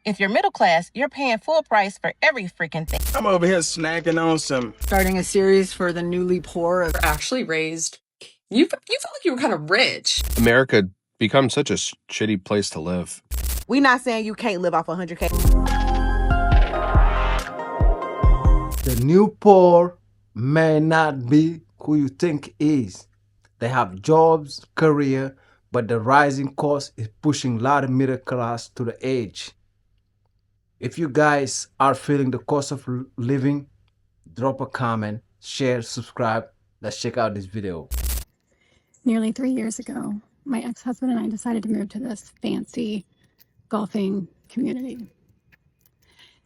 If you're middle class, you're paying full price for every freaking thing. I'm over here snacking on some. Starting a series for the newly poor. Actually raised. You felt like you were kind of rich. America becomes such a shitty place to live. We not saying you can't live off 100K. The new poor may not be who you think is. They have jobs, career, but the rising cost is pushing a lot of middle class to the edge. If you guys are feeling the cost of living, drop a comment, share, subscribe. Let's check out this video. Nearly 3 years ago, my ex-husband and I decided to move to this fancy golfing community.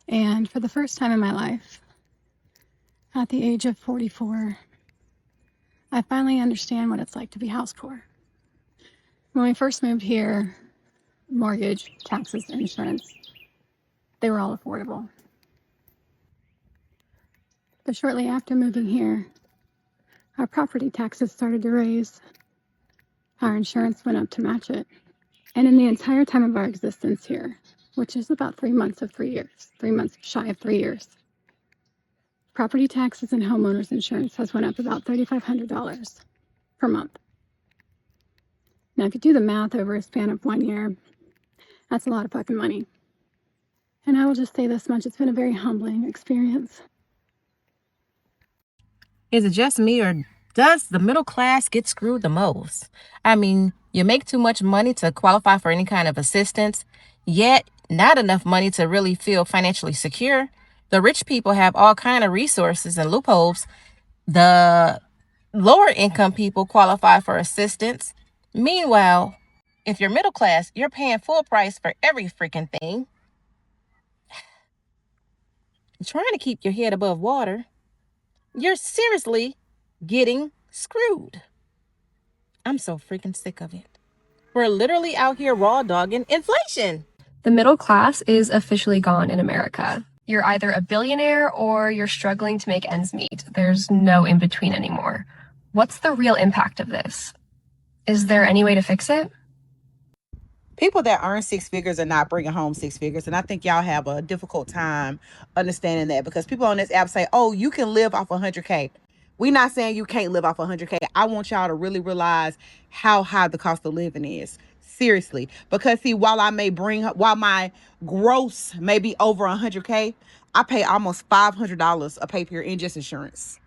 And for the first time in my life, at the age of 44, I finally understand what it's like to be house poor. When we first moved here, mortgage, taxes, insurance, they were all affordable. But shortly after moving here, our property taxes started to raise. Our insurance went up to match it. And in the entire time of our existence here, which is about 3 months of 3 years, 3 months shy of 3 years, property taxes and homeowners insurance has went up about $3,500 per month. Now, if you do the math over a span of 1 year, that's a lot of fucking money. And I will just say this much, it's been a very humbling experience. Is it just me, or does the middle class get screwed the most? I mean, you make too much money to qualify for any kind of assistance, yet not enough money to really feel financially secure. The rich people have all kind of resources and loopholes. The lower income people qualify for assistance. Meanwhile, if you're middle class, you're paying full price for every freaking thing. You're trying to keep your head above water. You're seriously getting screwed. I'm so freaking sick of it. We're literally out here raw dogging inflation. The middle class is officially gone in America. You're either a billionaire or you're struggling to make ends meet. There's no in between anymore. What's the real impact of this? Is there any way to fix it? People that earn six figures are not bringing home six figures. And I think y'all have a difficult time understanding that, because people on this app say, oh, you can live off 100K. We're not saying you can't live off 100K. I want y'all to really realize how high the cost of living is. Seriously. Because see, while my gross may be over 100K, I pay almost $500 a pay period in just insurance.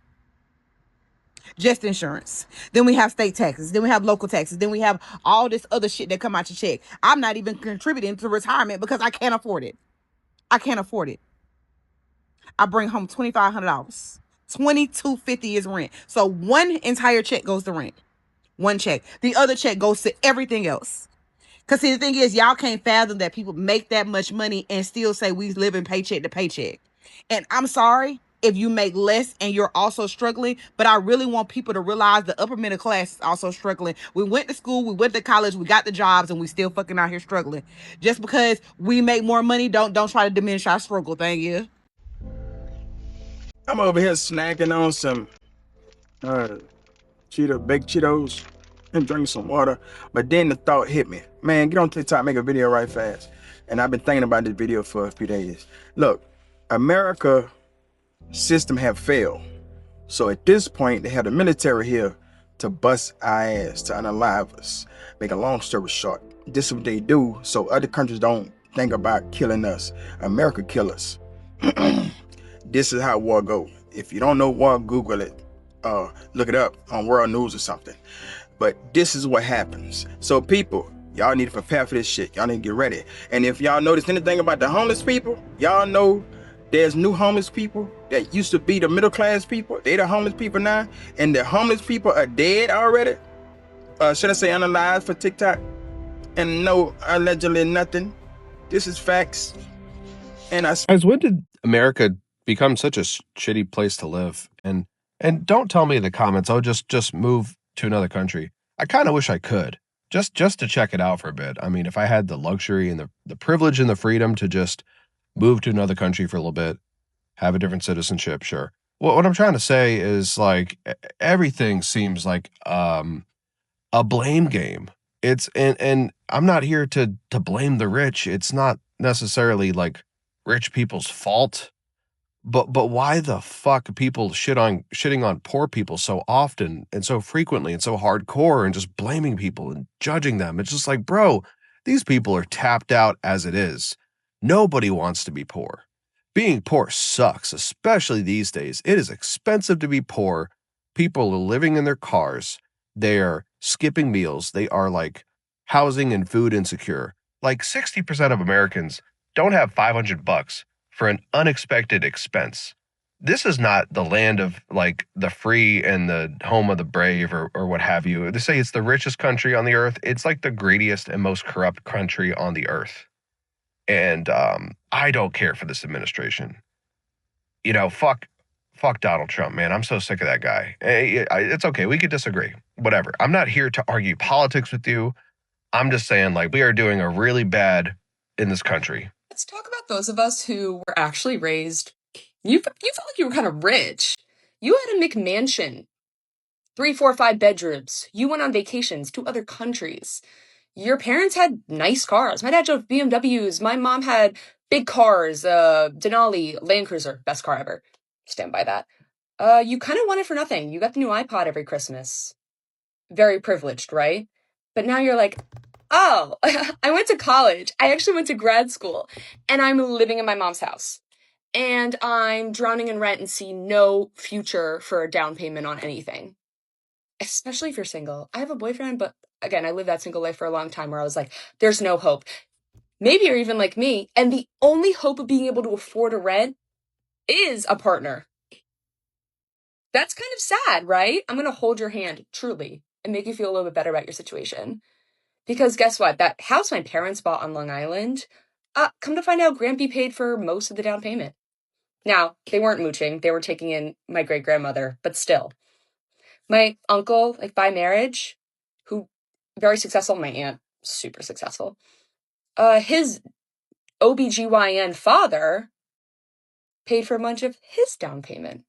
Just insurance. Then we have state taxes. Then we have local taxes. Then we have all this other shit that come out your check. I'm not even contributing to retirement because I can't afford it. I can't afford it. I bring home $2,500. $2,250 is rent. So one entire check goes to rent. One check. The other check goes to everything else. Because see, the thing is, y'all can't fathom that people make that much money and still say we live in paycheck to paycheck. And I'm sorry if you make less and you're also struggling, but I really want people to realize the upper middle class is also struggling. We went to school, we went to college, we got the jobs, and we still fucking out here struggling. Just because we make more money, don't try to diminish our struggle. Thank you. I'm over here snacking on some baked Cheetos and drinking some water. But then the thought hit me, man, get on TikTok, make a video right fast. And I've been thinking about this video for a few days. Look, America system have failed. So at this point, they have the military here to bust our ass, to unalive us. Make a long story short, this is what they do so other countries don't think about killing us. America kill us. This is how war go. If you don't know war, Google it. Look it up on World News or something. But this is what happens. So people, y'all need to prepare for this shit. Y'all need to get ready. And if y'all notice anything about the homeless people, y'all know there's new homeless people that used to be the middle class people. They the homeless people now. And the homeless people are dead already. Should I say unalive for TikTok? And no, allegedly nothing. This is facts. And Guys, when did America become such a shitty place to live? And don't tell me in the comments, oh, just move to another country. I kind of wish I could, just to check it out for a bit. I mean, if I had the luxury and the privilege and the freedom to just move to another country for a little bit, have a different citizenship, sure. Well, what I'm trying to say is, like, everything seems like a blame game. It's and I'm not here to blame the rich. It's not necessarily like rich people's fault. But why the fuck people shitting on poor people so often and so frequently and so hardcore and just blaming people and judging them? It's just like, bro, these people are tapped out as it is. Nobody wants to be poor. Being poor sucks, especially these days. It is expensive to be poor. People are living in their cars. They are skipping meals. They are like housing and food insecure. Like 60% of Americans don't have $500 for an unexpected expense. This is not the land of like the free and the home of the brave or what have you. They say it's the richest country on the earth. It's like the greediest and most corrupt country on the earth. And I don't care for this administration. You know, fuck Donald Trump, man. I'm so sick of that guy. It's okay. We could disagree. Whatever. I'm not here to argue politics with you. I'm just saying, like, we are doing a really bad in this country. Let's talk about those of us who were actually raised. You felt like you were kind of rich. You had a McMansion, 3, 4, 5 bedrooms. You went on vacations to other countries. Your parents had nice cars. My dad drove BMWs. My mom had big cars, Denali, Land Cruiser, best car ever. Stand by that. You kind of won it for nothing. You got the new iPod every Christmas. Very privileged, right? But now you're like, oh, I went to college. I actually went to grad school, and I'm living in my mom's house. And I'm drowning in rent and see no future for a down payment on anything. Especially if you're single. I have a boyfriend, but again, I lived that single life for a long time where I was like, there's no hope. Maybe you're even like me, and the only hope of being able to afford a rent is a partner. That's kind of sad, right? I'm going to hold your hand, truly, and make you feel a little bit better about your situation. Because guess what? That house my parents bought on Long Island, come to find out, Grampy paid for most of the down payment. Now, they weren't mooching. They were taking in my great-grandmother, but still. My uncle, like by marriage, who very successful, my aunt, super successful. His OBGYN father paid for much of his down payment.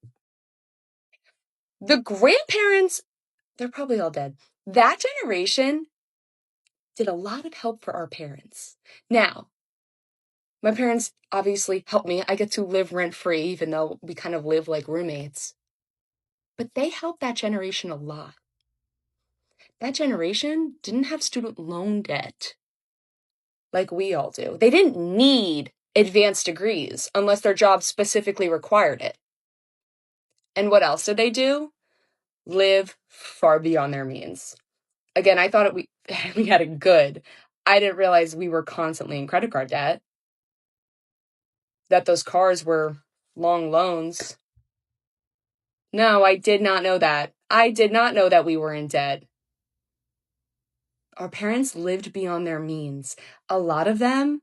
The grandparents, they're probably all dead. That generation did a lot of help for our parents. Now, my parents obviously helped me. I get to live rent-free, even though we kind of live like roommates. But they helped that generation a lot. That generation didn't have student loan debt like we all do. They didn't need advanced degrees unless their job specifically required it. And what else did they do? Live far beyond their means. Again, I thought we had it good. I didn't realize we were constantly in credit card debt. That those cars were long loans. No, I did not know that. I did not know that we were in debt. Our parents lived beyond their means. A lot of them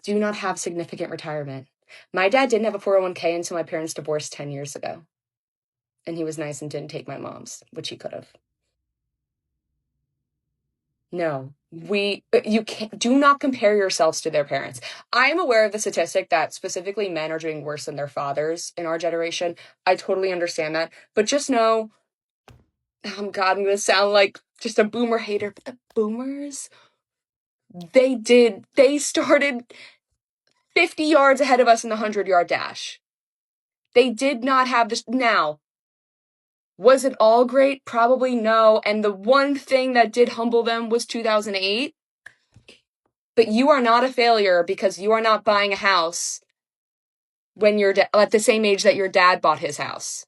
do not have significant retirement. My dad didn't have a 401k until my parents divorced 10 years ago. And he was nice and didn't take my mom's, which he could have. No, you can't, do not compare yourselves to their parents. I am aware of the statistic that specifically men are doing worse than their fathers in our generation. I totally understand that. But just know, oh God, I'm going to sound like just a boomer hater, but the boomers, they started 50 yards ahead of us in the 100-yard dash. They did not have this. Now, was it all great? Probably no. And the one thing that did humble them was 2008. But you are not a failure because you are not buying a house when you're at the same age that your dad bought his house.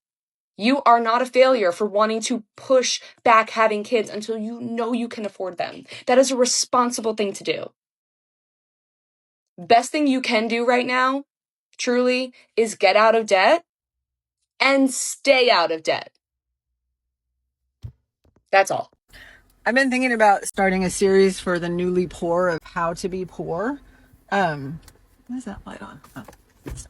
You are not a failure for wanting to push back having kids until you know you can afford them. That is a responsible thing to do. Best thing you can do right now, truly, is get out of debt and stay out of debt. That's all. I've been thinking about starting a series for the newly poor of how to be poor. Is that light on? Oh, it's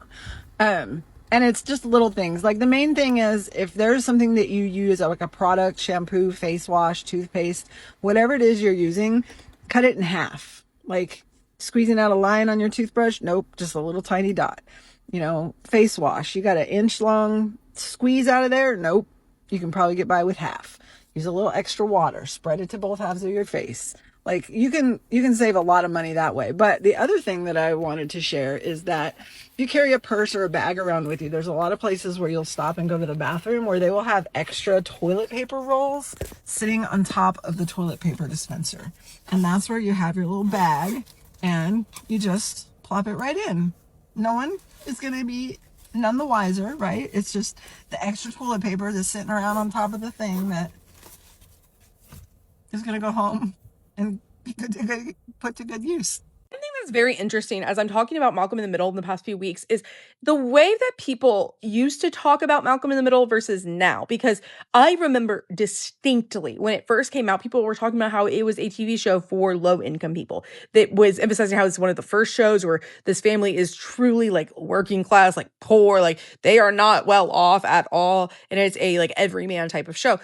not. And it's just little things. Like the main thing is if there's something that you use, like a product, shampoo, face wash, toothpaste, whatever it is you're using, cut it in half. Like squeezing out a line on your toothbrush. Nope, just a little tiny dot. You know, face wash. You got an inch long squeeze out of there. Nope, you can probably get by with half. use a little extra water, spread it to both halves of your face. Like you can save a lot of money that way. But the other thing that I wanted to share is that if you carry a purse or a bag around with you, there's a lot of places where you'll stop and go to the bathroom where they will have extra toilet paper rolls sitting on top of the toilet paper dispenser. And that's where you have your little bag and you just plop it right in. No one is going to be none the wiser, right? It's just the extra toilet paper that's sitting around on top of the thing that is going to go home and be put to good use. One thing that's very interesting as I'm talking about Malcolm in the Middle in the past few weeks is the way that people used to talk about Malcolm in the Middle versus now. Because I remember distinctly when it first came out, people were talking about how it was a TV show for low-income people. That was emphasizing how it's one of the first shows where this family is truly like working class, like poor, like they are not well off at all. And it's a like everyman type of show.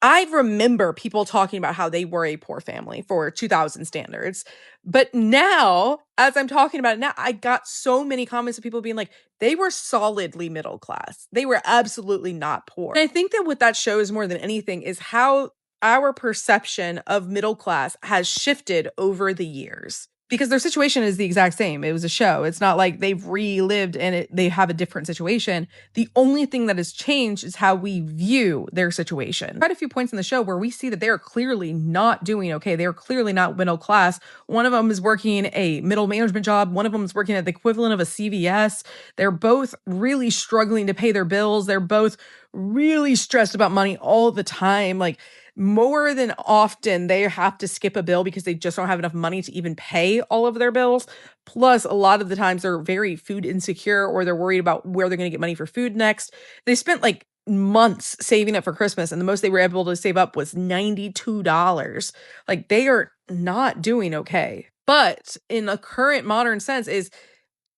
I remember people talking about how they were a poor family for 2000 standards. But now, as I'm talking about it now, I got so many comments of people being like, they were solidly middle class. They were absolutely not poor. And I think that what that shows more than anything is how our perception of middle class has shifted over the years. Because their situation is the exact same. It was a show. It's not like they've relived and they have a different situation. The only thing that has changed is how we view their situation. Quite a few points in the show where we see that they're clearly not doing okay. They're clearly not middle class. One of them is working a middle management job. One of them is working at the equivalent of a CVS. They're both really struggling to pay their bills. They're both really stressed about money all the time. Like, more than often, they have to skip a bill because they just don't have enough money to even pay all of their bills. Plus, a lot of the times they're very food insecure or they're worried about where they're going to get money for food next. They spent like months saving up for Christmas, and the most they were able to save up was $92. Like, they are not doing okay. But in a current modern sense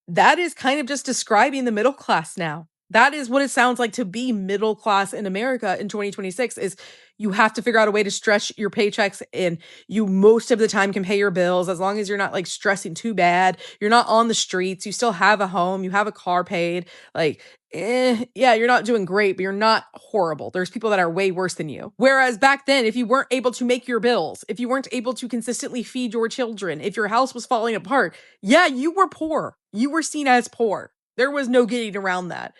that is kind of just describing the middle class now. That is what it sounds like to be middle class in America in 2026 is you have to figure out a way to stretch your paychecks and you most of the time can pay your bills as long as you're not like stressing too bad. You're not on the streets. You still have a home. You have a car paid. Like, yeah, you're not doing great, but you're not horrible. There's people that are way worse than you. Whereas back then, if you weren't able to make your bills, if you weren't able to consistently feed your children, if your house was falling apart, yeah, you were poor. You were seen as poor. There was no getting around that.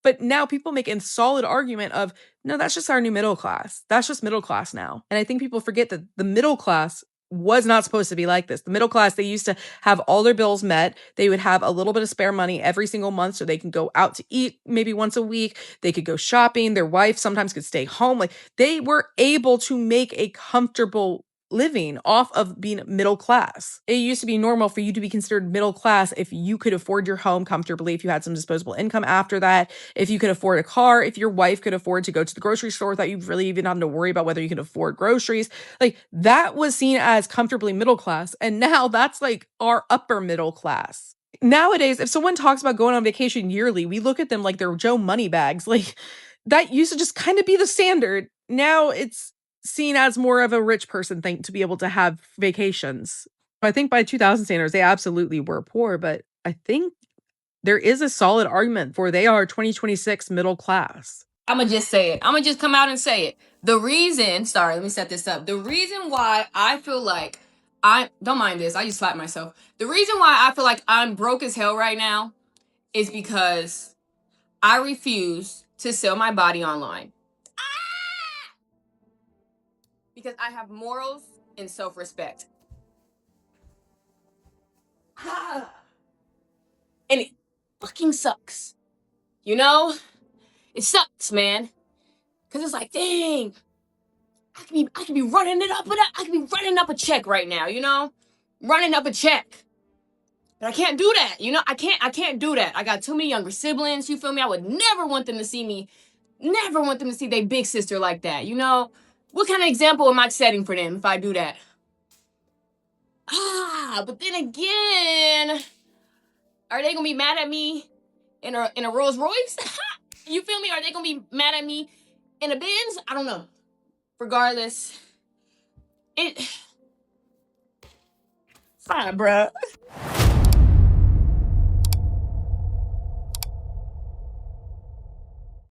But now people make a solid argument of, no, that's just our new middle class. That's just middle class now. And I think people forget that the middle class was not supposed to be like this. The middle class, they used to have all their bills met. They would have a little bit of spare money every single month so they can go out to eat maybe once a week. They could go shopping. Their wife sometimes could stay home. Like they were able to make a comfortable living off of being middle class. It used to be normal for you to be considered middle class if you could afford your home comfortably, if you had some disposable income after that, if you could afford a car, if your wife could afford to go to the grocery store without you really even having to worry about whether you could afford groceries. Like that was seen as comfortably middle class. And now that's like our upper middle class. Nowadays, if someone talks about going on vacation yearly, we look at them like they're Joe Moneybags. Like that used to just kind of be the standard. Now it's seen as more of a rich person thing to be able to have vacations. I think by 2000 standards, they absolutely were poor, but I think there is a solid argument for they are 2026 middle class. I'm going to just say it. I'm going to just come out and say it. The reason, let me set this up. The reason why I feel like don't mind this. I just slapped myself. The reason why I feel like I'm broke as hell right now is because I refuse to sell my body online. Because I have morals and self-respect. And it fucking sucks. You know? It sucks, man. Because it's like, dang, I could be running it up, I could be running up a check right now, you know? Running up a check. But I can't do that, you know? I can't do that. I got too many younger siblings, you feel me? I would never want them to see me, never want them to see their big sister like that, you know? What kind of example am I setting for them if I do that? But then again, are they gonna be mad at me in a Rolls Royce? You feel me? Are they gonna be mad at me in a Benz? I don't know. Regardless, fine, bruh.